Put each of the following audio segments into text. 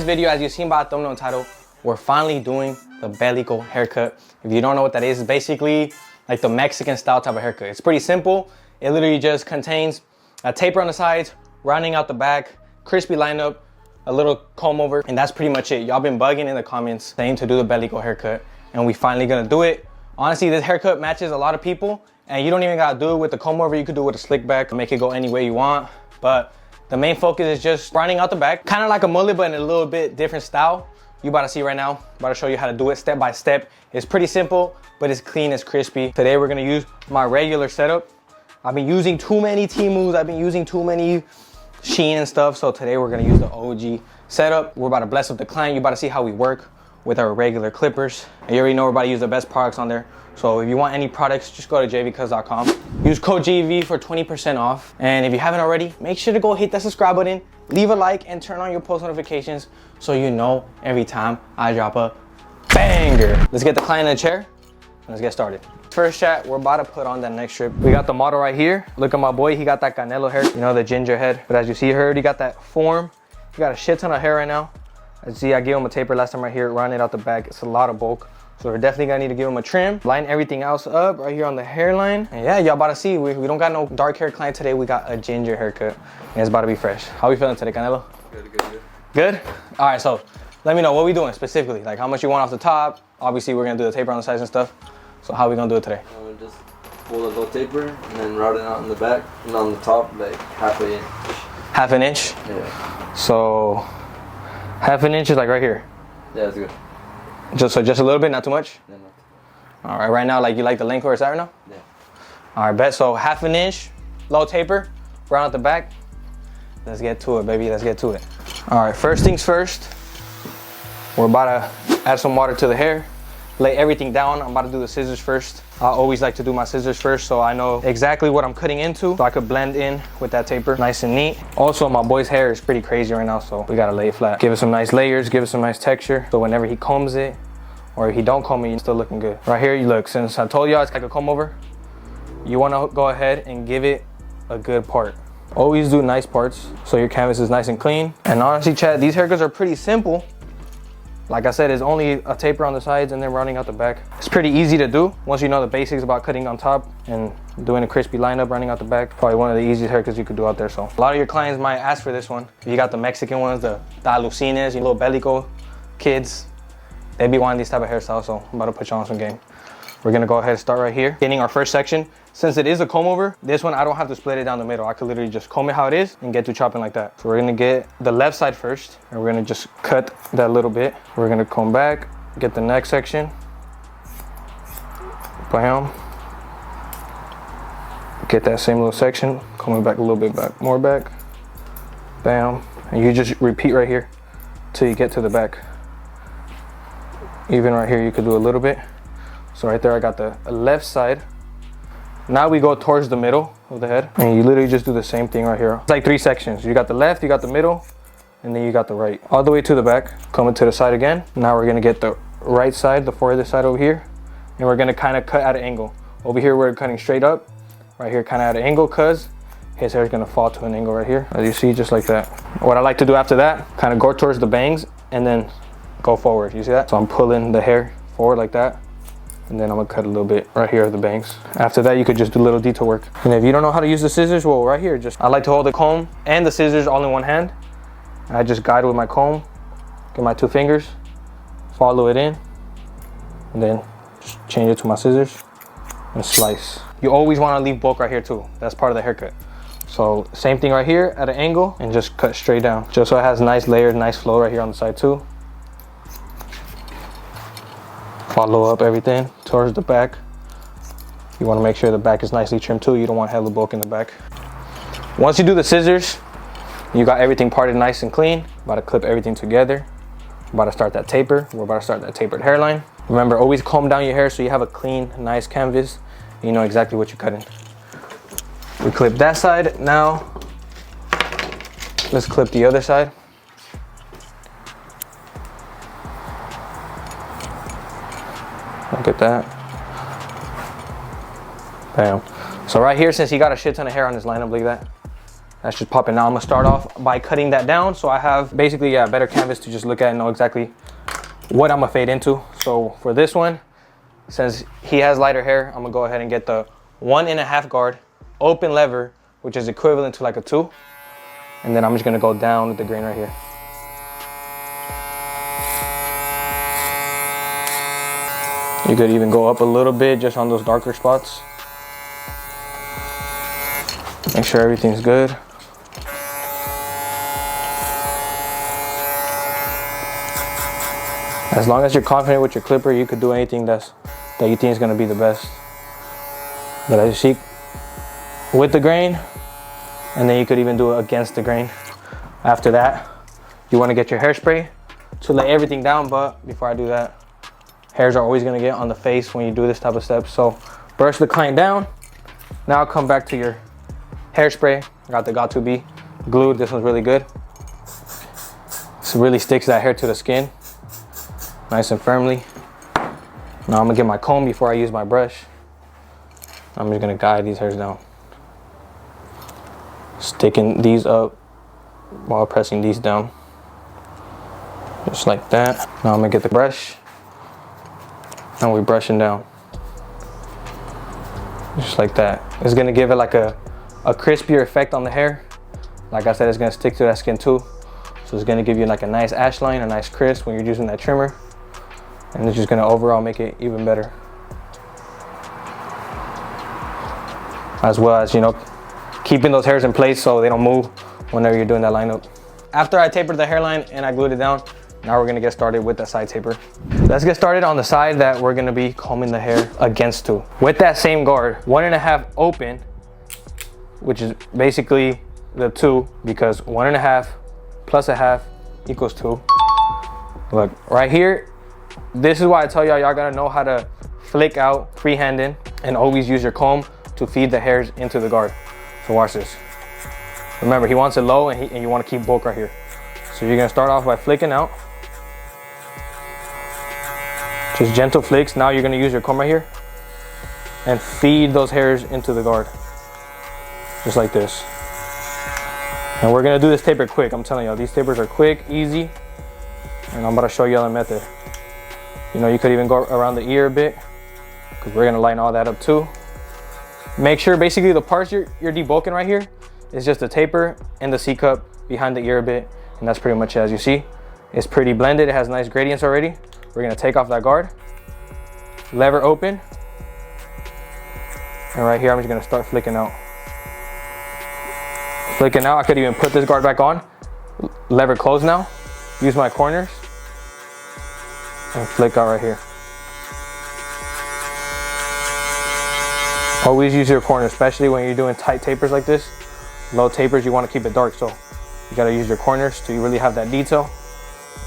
video, as you've seen by the thumbnail and title, we're finally doing the Belico haircut. If you don't know what that is, it's basically like the Mexican style type of haircut. It's pretty simple. It literally just contains a taper on the sides, rounding out the back, crispy lineup, a little comb over, and that's pretty much it. Y'all been bugging in the comments saying to do the Belico haircut, and we finally gonna do it. Honestly, this haircut matches a lot of people, and you don't even gotta do it with the comb over. You could do it with a slick back, make it go any way you want. But the main focus is just rounding out the back, kind of like a mullet, but in a little bit different style. You about to see right now. About to show you how to do it step by step. It's pretty simple, but it's clean, it's crispy. Today we're gonna use my regular setup. I've been using too many Teemoos. I've been using too many Shein and stuff. So today we're gonna use the OG setup. We're about to bless with the client. You about to see how we work with our regular clippers. And you already know we're about to use the best products on there. So if you want any products, just go to jvcuz.com. Use code GV for 20% off. And if you haven't already, make sure to go hit that subscribe button, leave a like, and turn on your post notifications so you know every time I drop a banger. Let's get the client in the chair and let's get started. First chat, we're about to put on that neck strip. We got the model right here. Look at my boy, he got that Canelo hair, you know, the ginger head. But as you see, he already got that form. He got a shit ton of hair right now. As you see, I gave him a taper last time right here, round it out the back. It's a lot of bulk. So we're definitely gonna need to give him a trim. Line everything else up right here on the hairline. And yeah, y'all about to see, we don't got no dark hair client today. We got a ginger haircut and it's about to be fresh. How we feeling today, Canelo? Good. Good? All right, so let me know what we doing specifically. Like how much you want off the top. Obviously we're gonna do the taper on the sides and stuff. So how we gonna do it today? Just pull a low taper and then route it out in the back and on the top like half an inch. Half an inch? Yeah. So half an inch is like right here. Yeah, that's good. Just a little bit, not too much? Yeah, not All right, right now, like you like the length where it's at right now? Yeah. All right, bet. So half an inch, low taper, round out the back. Let's get to it, baby. Let's get to it. All right, first things first, we're about to add some water to the hair, lay everything down. I'm about to do the scissors first. I always like to do my scissors first so I know exactly what I'm cutting into so I could blend in with that taper nice and neat. Also, my boy's hair is pretty crazy right now, so we gotta lay it flat. Give it some nice layers, give it some nice texture. So whenever he combs it, or if he don't comb it, you're still looking good. Right here, you look, since I told y'all it's like a comb over, you wanna go ahead and give it a good part. Always do nice parts so your canvas is nice and clean. And honestly, Chad, these haircuts are pretty simple. Like I said, it's only a taper on the sides and then rounding out the back. It's pretty easy to do once you know the basics about cutting on top and doing a crispy lineup, rounding out the back. Probably one of the easiest haircuts you could do out there. So a lot of your clients might ask for this one. If you got the Mexican ones, the alucines, your little Belico kids, they be wanting these type of hairstyles. So I'm about to put you on some game. We're gonna go ahead and start right here. Getting our first section. Since it is a comb over, this one I don't have to split it down the middle. I could literally just comb it how it is and get to chopping like that. So we're gonna get the left side first and we're gonna just cut that little bit. We're gonna comb back, get the next section. Bam. Get that same little section, coming back a little bit back, more back. Bam. And you just repeat right here till you get to the back. Even right here, you could do a little bit. So right there, I got the left side. Now we go towards the middle of the head and you literally just do the same thing right here. It's like 3 sections. You got the left, you got the middle, and then you got the right. All the way to the back, coming to the side again. Now we're gonna get the right side, the further side over here, and we're gonna kind of cut at an angle. Over here, we're cutting straight up. Right here, kind of at an angle, cause his hair is gonna fall to an angle right here. As you see, just like that. What I like to do after that, kind of go towards the bangs and then go forward. You see that? So I'm pulling the hair forward like that. And then I'm gonna cut a little bit right here of the bangs. After that, you could just do a little detail work. And if you don't know how to use the scissors, well, right here, I like to hold the comb and the scissors all in one hand. I just guide with my comb, get my 2 fingers, follow it in, and then just change it to my scissors and slice. You always wanna leave bulk right here too. That's part of the haircut. So same thing right here at an angle and just cut straight down. Just so it has nice layers, nice flow right here on the side too. Follow up everything towards the back. You want to make sure the back is nicely trimmed too. You don't want hella bulk in the back. Once you do the scissors, you got everything parted nice and clean. About to clip everything together. About to start that taper. We're about to start that tapered hairline. Remember, always comb down your hair so you have a clean, nice canvas. You know exactly what you're cutting. We clip that side. Now, let's clip the other side. Look at that. Bam. So right here, since he got a shit ton of hair on his lineup, look at that. That's just popping. Now I'm gonna start off by cutting that down, so I have basically a better canvas to just look at and know exactly what I'm gonna fade into. So for this one, since he has lighter hair, I'm gonna go ahead and get the 1.5 guard open lever, which is equivalent to like a 2. And then I'm just gonna go down with the grain right here. You could even go up a little bit just on those darker spots. Make sure everything's good. As long as you're confident with your clipper, you could do anything that you think is gonna be the best. But as you see, with the grain, and then you could even do it against the grain. After that, you wanna get your hairspray to lay everything down, but before I do that, hairs are always gonna get on the face when you do this type of step. So brush the client down. Now come back to your hairspray. I got the Got2b glued. This one's really good. This really sticks that hair to the skin, nice and firmly. Now I'm gonna get my comb before I use my brush. I'm just gonna guide these hairs down, sticking these up while pressing these down, just like that. Now I'm gonna get the brush, and we're brushing down, just like that. It's gonna give it like a crispier effect on the hair. Like I said, it's gonna stick to that skin too, so it's gonna give you like a nice ash line, a nice crisp when you're using that trimmer, and it's just gonna overall make it even better. As well as, you know, keeping those hairs in place so they don't move whenever you're doing that lineup. After I tapered the hairline and I glued it down, now we're gonna get started with the side taper. Let's get started on the side that we're gonna be combing the hair against to. With that same guard, 1.5 open, which is basically the 2, because 1.5 plus a half equals 2. Look, right here, this is why I tell y'all, y'all gotta know how to flick out freehanding and always use your comb to feed the hairs into the guard. So watch this. Remember, he wants it low and you wanna keep bulk right here. So you're gonna start off by flicking out. Just gentle flicks. Now you're gonna use your comb right here and feed those hairs into the guard. Just like this. And we're gonna do this taper quick. I'm telling y'all, these tapers are quick, easy, and I'm about to show you the method. You know, you could even go around the ear a bit, because we're gonna line all that up too. Make sure basically the parts you're debulking right here is just the taper and the C-cup behind the ear a bit, and that's pretty much it. As you see, it's pretty blended. It has nice gradients already. We're gonna take off that guard, lever open, and right here I'm just gonna start flicking out. Flicking out, I could even put this guard back on, lever close now, use my corners, and flick out right here. Always use your corner, especially when you're doing tight tapers like this. Low tapers, you want to keep it dark, so you got to use your corners to really have that detail,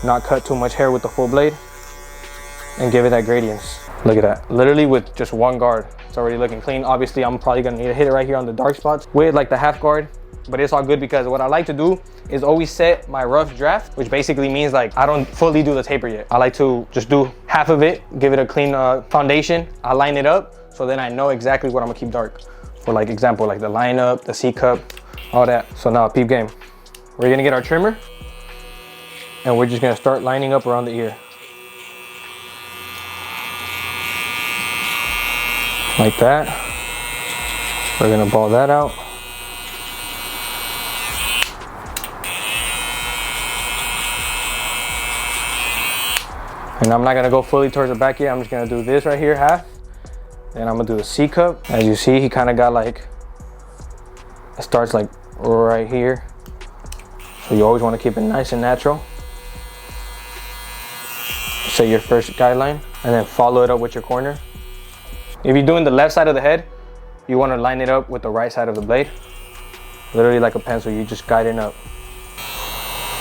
not cut too much hair with the full blade, and give it that gradients. Look at that, literally with just one guard, it's already looking clean. Obviously, I'm probably gonna need to hit it right here on the dark spots with like the half guard, but it's all good because what I like to do is always set my rough draft, which basically means like I don't fully do the taper yet. I like to just do half of it, give it a clean foundation. I line it up, so then I know exactly what I'm gonna keep dark. For like example, like the lineup, the C-cup, all that. So now peep game. We're gonna get our trimmer and we're just gonna start lining up around the ear. Like that. We're gonna ball that out. And I'm not gonna go fully towards the back here. I'm just gonna do this right here, half. Then I'm gonna do the C-cup. As you see, he kind of got like, it starts like right here. So you always want to keep it nice and natural. Set your first guideline and then follow it up with your corner. If you're doing the left side of the head, you want to line it up with the right side of the blade. Literally like a pencil, you just guide it up.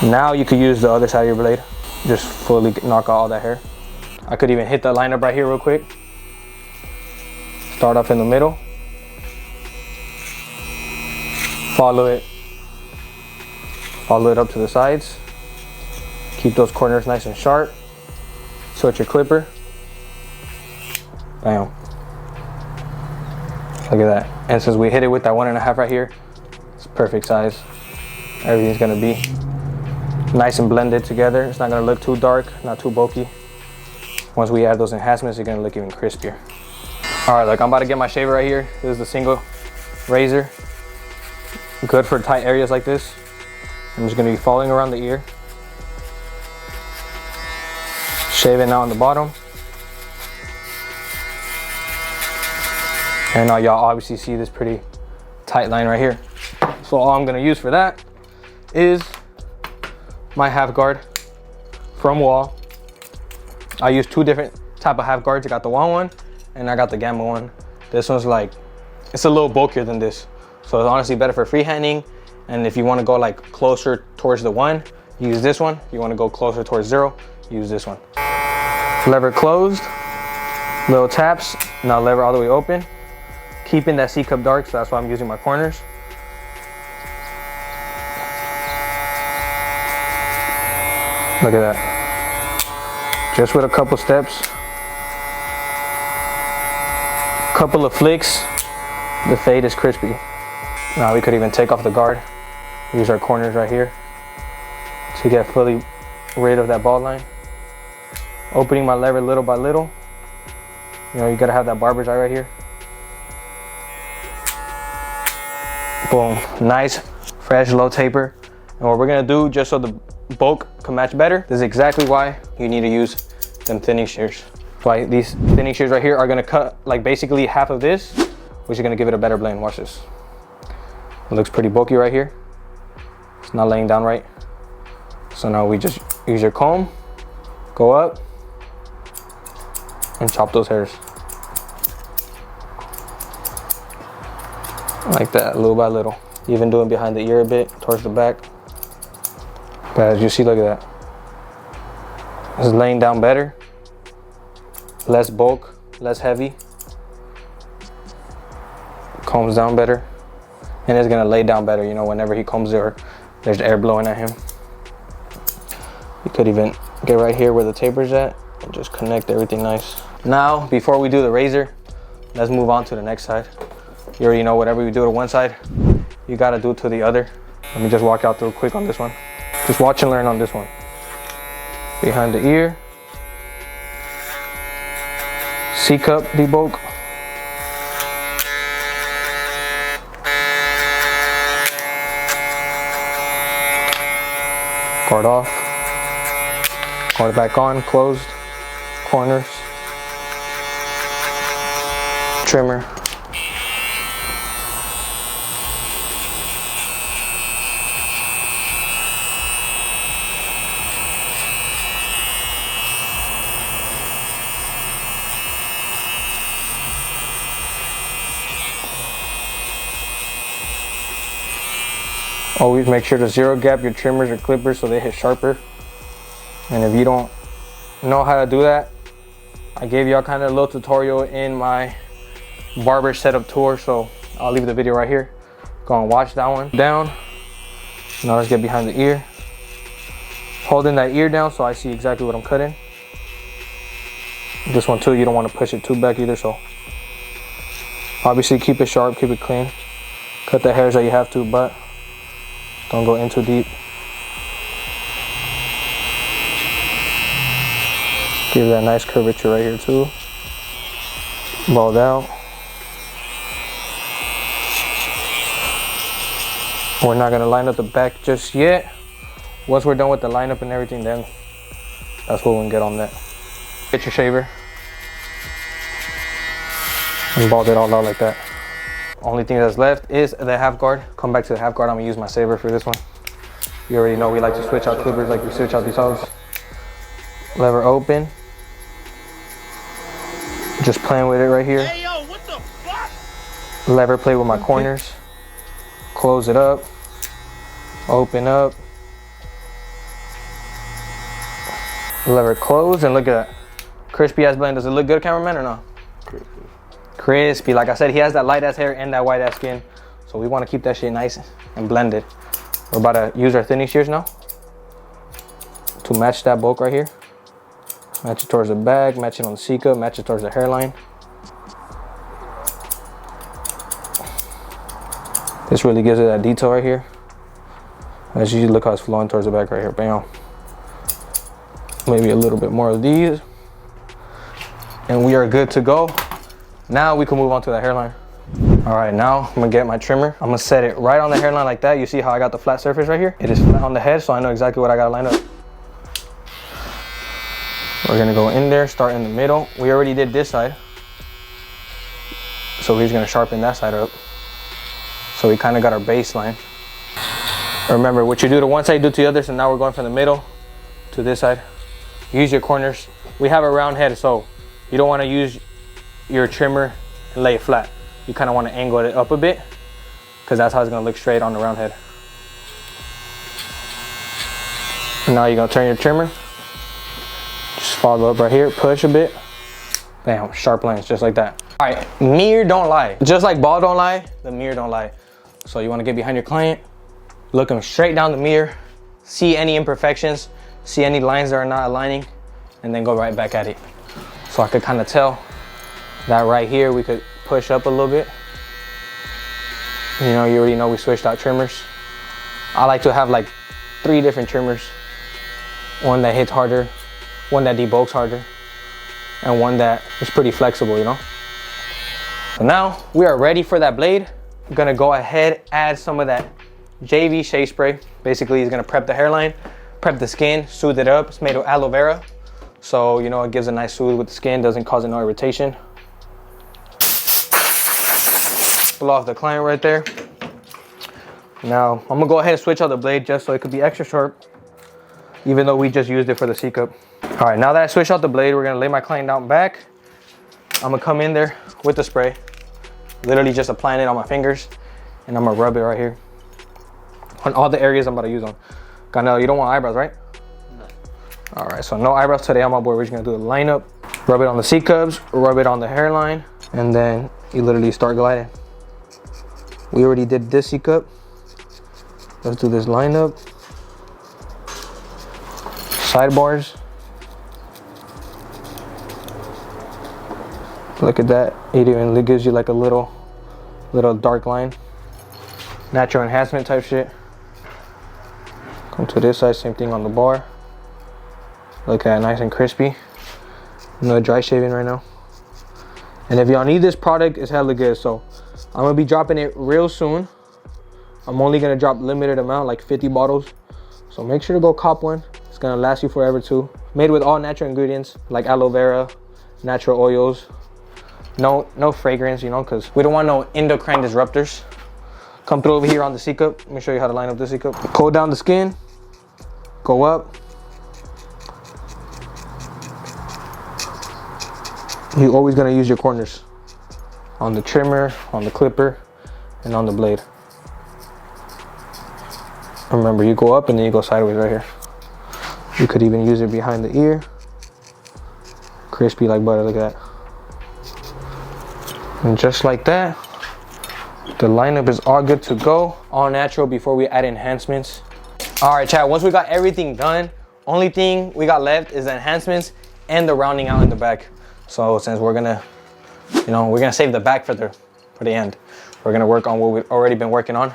Now you could use the other side of your blade. Just fully knock out all that hair. I could even hit the lineup right here real quick. Start off in the middle. Follow it up to the sides. Keep those corners nice and sharp. Switch your clipper. Bam. Look at that. And since we hit it with that 1.5 right here, it's perfect size. Everything's gonna be nice and blended together. It's not gonna look too dark, not too bulky. Once we add those enhancements, it's gonna look even crispier. All right, look, I'm about to get my shaver right here. This is the single razor. Good for tight areas like this. I'm just gonna be following around the ear. Shaving out on the bottom. And now y'all obviously see this pretty tight line right here. So all I'm gonna use for that is my half guard from Wall. I use two different type of half guards. I got the Wall one and I got the Gamma one. This one's like, it's a little bulkier than this. So it's honestly better for freehanding. And if you wanna go like closer towards the one, use this one. If you wanna go closer towards 0, use this one. Lever closed, little taps, now lever all the way open. Keeping that C-cup dark, so that's why I'm using my corners. Look at that. Just with a couple steps, couple of flicks, the fade is crispy. Now we could even take off the guard, use our corners right here to get fully rid of that bald line. Opening my lever little by little. You know, you gotta have that barber's eye right here. Boom, nice, fresh, low taper. And what we're gonna do, just so the bulk can match better, this is exactly why you need to use them thinning shears. Why these thinning shears right here are gonna cut like basically half of this, which is gonna give it a better blend. Watch this. It looks pretty bulky right here. It's not laying down right. So now we just use your comb, go up, and chop those hairs. Like that, little by little. Even doing behind the ear a bit, towards the back. But as you see, look at that. It's laying down better. Less bulk, less heavy. Combs down better. And it's gonna lay down better, you know, whenever he combs there, there's air blowing at him. You could even get right here where the taper's at and just connect everything nice. Now, before we do the razor, let's move on to the next side. You already know whatever you do to one side, you gotta do to the other. Let me just walk out real quick on this one. Just watch and learn on this one. Behind the ear. C-cup debulk. Guard off. Guard back on, closed. Corners. Trimmer. Always make sure to zero gap your trimmers or clippers so they hit sharper. And if you don't know how to do that, I gave y'all kind of a little tutorial in my barber setup tour, so I'll leave the video right here. Go and watch that one. Down. Now let's get behind the ear. Holding that ear down so I see exactly what I'm cutting. This one too, you don't want to push it too back either, so obviously keep it sharp, keep it clean. Cut the hairs that you have to, but don't go in too deep. Give that nice curvature right here too. Bald out. We're not gonna line up the back just yet. Once we're done with the lineup and everything, then that's what we can get on that. Get your shaver and bald it all out like that. Only thing that's left is the half guard. Come back to the half guard. I'm gonna use my saver for this one. You already know we like to switch out clippers like we switch out these hose. Lever open. Just playing with it right here. Hey, yo, what the fuck? Lever play with my corners. Close it up. Open up. Lever close, and look at that. Crispy ass blend. Does it look good, cameraman, or no? Crispy. Like I said, he has that light ass hair and that white ass skin. So we want to keep that shit nice and blended. We're about to use our thinning shears now to match that bulk right here. Match it towards the back, match it on the C-cup, match it towards the hairline. This really gives it that detail right here. As you look how it's flowing towards the back right here, bam. Maybe a little bit more of these. And we are good to go. Now we can move on to the hairline. All right, now I'm gonna get my trimmer. I'm gonna set it right on the hairline like that. You see how I got the flat surface right here? It is flat on the head, so I know exactly what I gotta line up. We're gonna go in there, start in the middle. We already did this side. So we're just gonna sharpen that side up. So we kind of got our baseline. Remember, what you do to one side, you do to the other. So now we're going from the middle to this side. Use your corners. We have a round head, so you don't wanna use your trimmer and lay it flat. You kind of want to angle it up a bit because that's how it's going to look straight on the round head. And now you're going to turn your trimmer. Just follow up right here, push a bit. Bam, sharp lines, just like that. All right, mirror don't lie. Just like ball don't lie, the mirror don't lie. So you want to get behind your client, look them straight down the mirror, see any imperfections, see any lines that are not aligning, and then go right back at it. So I could kind of tell that right here we could push up a little bit. You know, you already know we switched out trimmers. I like to have like 3 different trimmers. One that hits harder, one that debulks harder, and one that is pretty flexible, you know? So now we are ready for that blade. I'm gonna go ahead, add some of that JV shave spray. Basically, it's gonna prep the hairline, prep the skin, soothe it up. It's made of aloe vera. So, you know, it gives a nice soothe with the skin, doesn't cause no irritation. Pull off the client right there. Now I'm gonna go ahead and switch out the blade just so it could be extra sharp, even though we just used it for the C-cup. All right, now that I switched out the blade, we're gonna lay my client down back. I'm gonna come in there with the spray, literally just applying it on my fingers, and I'm gonna rub it right here on all the areas I'm about to use on. Ganel, you don't want eyebrows, right? No. All right, so no eyebrows today on my board. We're just gonna do the lineup, rub it on the C-cups, rub it on the hairline, and then you literally start gliding. We already did this C-cup. Let's do this lineup. Sidebars. Look at that. It even gives you like a little dark line. Natural enhancement type shit. Come to this side, same thing on the bar. Look at it, nice and crispy. No dry shaving right now. And if y'all need this product, it's hella good. So I'm gonna be dropping it real soon. I'm only gonna drop limited amount, like 50 bottles. So make sure to go cop one. It's gonna last you forever too. Made with all natural ingredients like aloe vera, natural oils. No fragrance, you know, because we don't want no endocrine disruptors. Come through over here on the C-cup. Let me show you how to line up the C-cup. Pull down the skin, go up. You're always gonna use your corners on the trimmer, on the clipper, and on the blade. Remember, you go up and then you go sideways right here. You could even use it behind the ear. Crispy like butter, look at that. And just like that, the lineup is all good to go. All natural before we add enhancements. All right, chat, once we got everything done, only thing we got left is the enhancements and the rounding out in the back. So since we're gonna, you know, we're gonna save the back for the end. We're gonna work on what we've already been working on.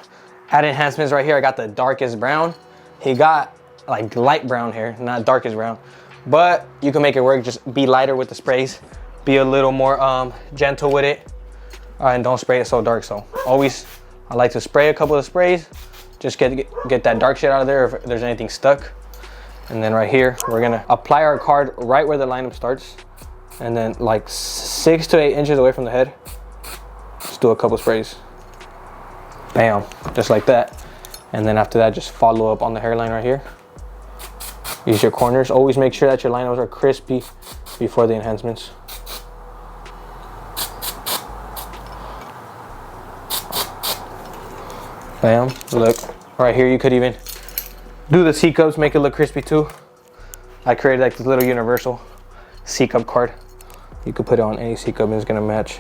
Add enhancements right here. I got the darkest brown. He got like light brown hair, not darkest brown. But you can make it work. Just be lighter with the sprays. Be a little more gentle with it. And don't spray it so dark. So always, I like to spray a couple of sprays. Just get that dark shit out of there if there's anything stuck. And then right here, we're gonna apply our card right where the lineup starts. And then like 6 to 8 inches away from the head, just do a couple sprays. Bam, just like that. And then after that, just follow up on the hairline right here. Use your corners. Always make sure that your lineups are crispy before the enhancements. Bam, look. Right here, you could even do the C-cups, make it look crispy too. I created like this little universal C-cup card. You could put it on any C-cup and it's gonna match.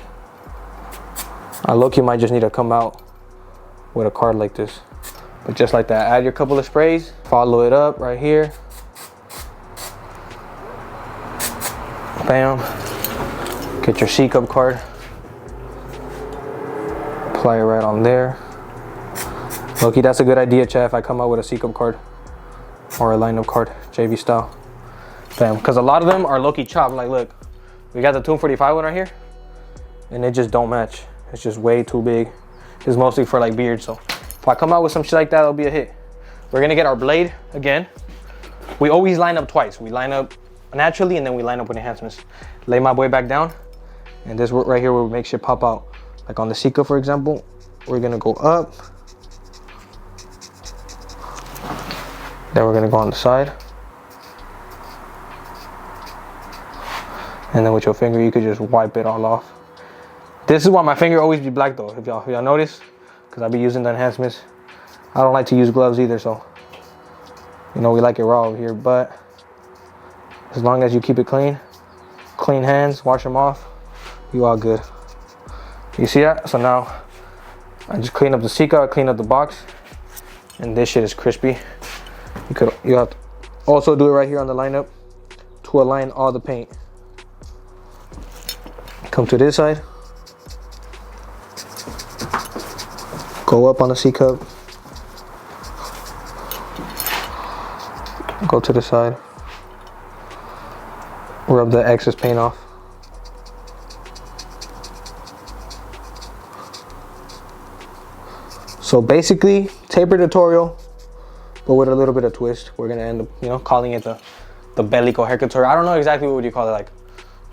Low-key might just need to come out with a card like this. But just like that, add your couple of sprays, follow it up right here. Bam. Get your C-cup card. Apply it right on there. Loki, that's a good idea, Chad, if I come out with a C-cup card or a lineup card, JV style. Bam, because a lot of them are Loki chopped. Like, look, we got the 245 one right here, and it just don't match. It's just way too big. It's mostly for like beards, so if I come out with some shit like that, it'll be a hit. We're gonna get our blade again. We always line up twice. We line up naturally, and then we line up with enhancements. Lay my boy back down, and this right here will make shit pop out. Like on the Sika, for example, we're gonna go up. Then we're gonna go on the side. And then with your finger, you could just wipe it all off. This is why my finger always be black though, if y'all notice, because I be using the enhancements. I don't like to use gloves either, so, you know, we like it raw over here, but as long as you keep it clean hands, wash them off, you all good. You see that? So now, I just clean up the Sika, I clean up the box, and this shit is crispy. You have to also do it right here on the lineup to align all the paint. Come to this side. Go up on the C-cup. Go to the side. Rub the excess paint off. So basically, taper tutorial, but with a little bit of twist. We're gonna end up, you know, calling it the Belico haircut tutorial. I don't know exactly what would you call it, like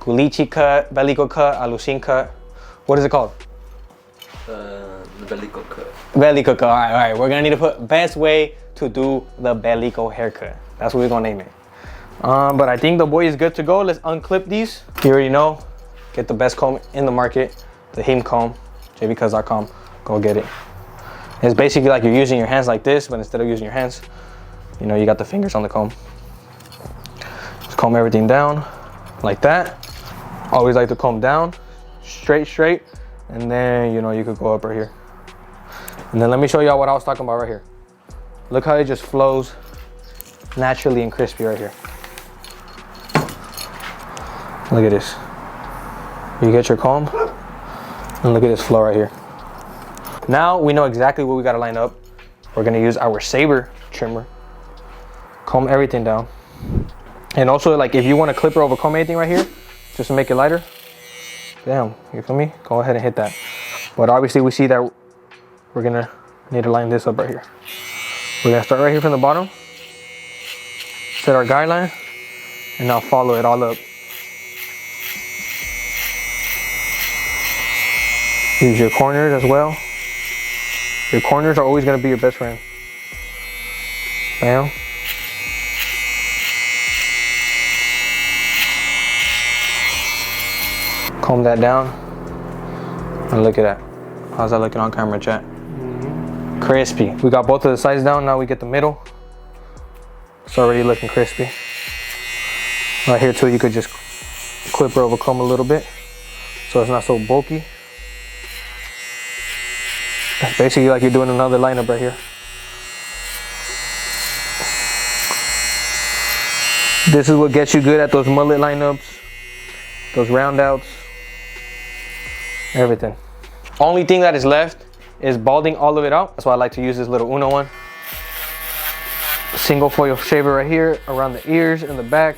culichi cut, Belico cut, alucin cut. What is it called? The Belico cut. Belico cut. All right. We're gonna need to put best way to do the Belico haircut. That's what we're gonna name it. But I think the boy is good to go. Let's unclip these. You already know. Get the best comb in the market, the Heem comb, jvcuz.com. Go get it. It's basically like you're using your hands like this, but instead of using your hands, you know, you got the fingers on the comb. Just comb everything down like that. Always like to comb down, straight, and then, you know, you could go up right here. And then let me show y'all what I was talking about right here. Look how it just flows naturally and crispy right here. Look at this. You get your comb, and look at this flow right here. Now we know exactly what we gotta line up. We're gonna use our saber trimmer. Comb everything down. And also, like, if you want a clipper over comb anything right here, just to make it lighter, damn, you feel me? Go ahead and hit that. But obviously we see that we're gonna need to line this up right here. We're gonna start right here from the bottom, set our guideline, and now follow it all up. Use your corners as well. Your corners are always gonna be your best friend. Bam. Comb that down. And look at that. How's that looking on camera, chat? Crispy. We got both of the sides down, now we get the middle. It's already looking crispy. Right here too, you could just clipper over comb a little bit so it's not so bulky. It's basically like you're doing another lineup right here. This is what gets you good at those mullet lineups, those round outs, everything. Only thing that is left is balding all of it out. That's why I like to use this little Uno one. Single foil shaver right here around the ears and the back.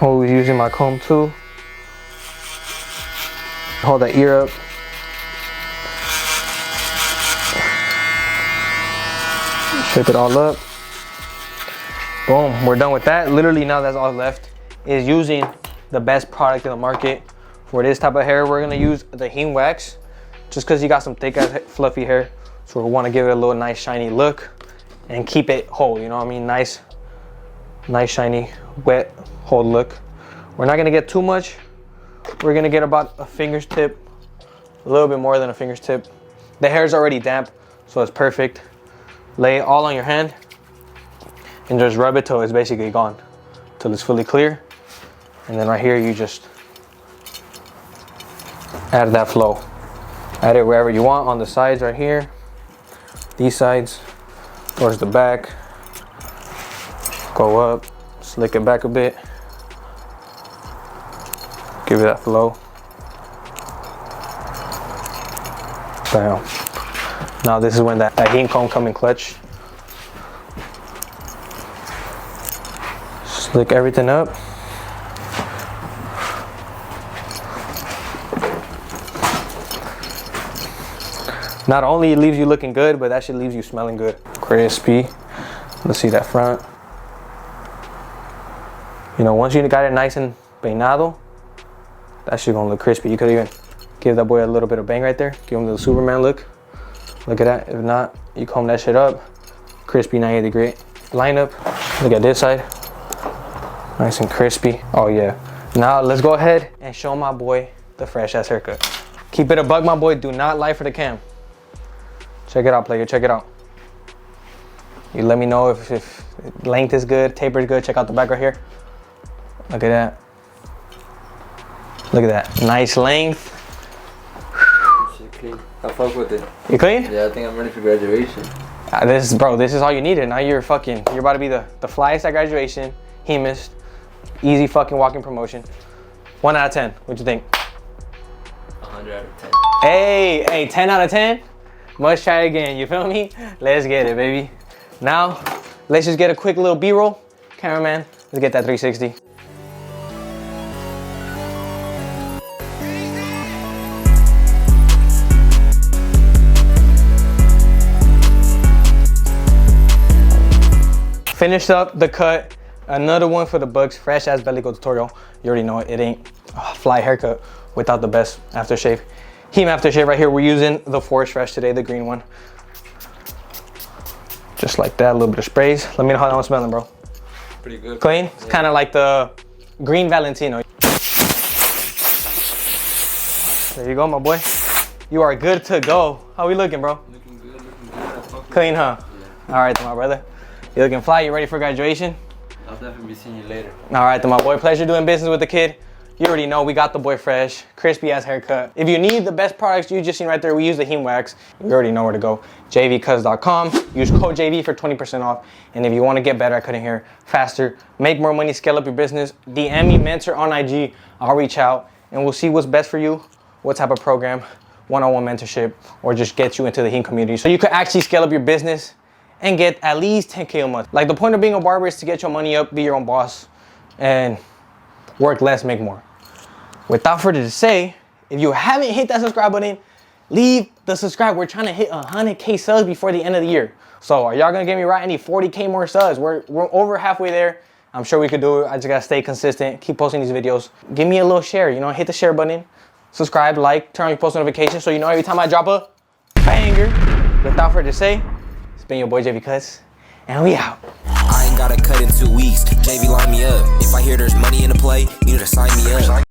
Always using my comb too. Hold that ear up. Shape it all up. Boom, we're done with that. Literally now that's all left is using the best product in the market. For this type of hair, we're gonna use the Heem wax, just cause you got some thick ass fluffy hair. So we wanna give it a little nice shiny look and keep it whole, you know what I mean? Nice shiny, wet, whole look. We're not gonna get too much. We're gonna get about a finger's tip, a little bit more than a finger's tip. The hair is already damp, so it's perfect. Lay it all on your hand and just rub it till it's basically gone, till it's fully clear. And then right here, you just add that flow. Add it wherever you want, on the sides right here, these sides, towards the back, Go up, slick it back a bit. Give it that flow. Bam. Now this is when that Heem comb come in clutch. Slick everything up. Not only it leaves you looking good, but that shit leaves you smelling good. Crispy. Let's see that front. You know, once you got it nice and peinado, that shit gonna look crispy. You could even give that boy a little bit of bang right there. Give him the Superman look. Look at that. If not, you comb that shit up. Crispy 90-degree lineup. Look at this side. Nice and crispy. Oh yeah. Now let's go ahead and show my boy the fresh ass haircut. Keep it a buck, my boy. Do not lie for the cam. Check it out, player. Check it out. You let me know if length is good, taper is good. Check out the back right here. Look at that. Look at that. Nice length. Shit clean. I fuck with it. You clean? Yeah, I think I'm ready for graduation. This is all you needed. Now you're about to be the flyest at graduation. Heemist. Easy fucking walking promotion. 1 out of 10. What'd you think? 100 out of 10. Hey, 10 out of 10? Must try again, you feel me? Let's get it, baby. Now, let's just get a quick little B-roll. Cameraman, let's get that 360. Finished up the cut. Another one for the books. Fresh ass Belico tutorial. You already know it. It ain't a fly haircut without the best aftershave. Heem aftershave right here. We're using the Forest Fresh today, the green one. Just like that, a little bit of sprays. Let me know how that one's smelling, bro. Pretty good. Clean? It's kind of like the green Valentino. There you go, my boy. You are good to go. How we looking, bro? Looking good, looking good. Clean, huh? Yeah. All right, then, my brother. You looking fly? You ready for graduation? I'll definitely be seeing you later. All right, then, my boy. Pleasure doing business with the kid. You already know we got the boy fresh, crispy ass haircut. If you need the best products you just seen right there, we use the Heem wax. You already know where to go. jvcuts.com. Use code JV for 20% off. And if you want to get better at cutting hair faster, make more money, scale up your business, DM me, Mentor on IG. I'll reach out and we'll see what's best for you, what type of program, one-on-one mentorship, or just get you into the Heem community so you could actually scale up your business and get at least 10K a month. Like, the point of being a barber is to get your money up, be your own boss, and work less, make more. Without further to say, if you haven't hit that subscribe button, leave the subscribe. We're trying to hit 100K subs before the end of the year. So are y'all gonna get me right? I need 40K more subs. We're over halfway there. I'm sure we could do it. I just gotta stay consistent, keep posting these videos. Give me a little share, you know, hit the share button, subscribe, like, turn on your post notifications so you know every time I drop a banger. Without further to say, it's been your boy JV Cuts, and we out. I ain't gotta cut in 2 weeks. JV line me up. If I hear there's money in the play, you need to sign me up.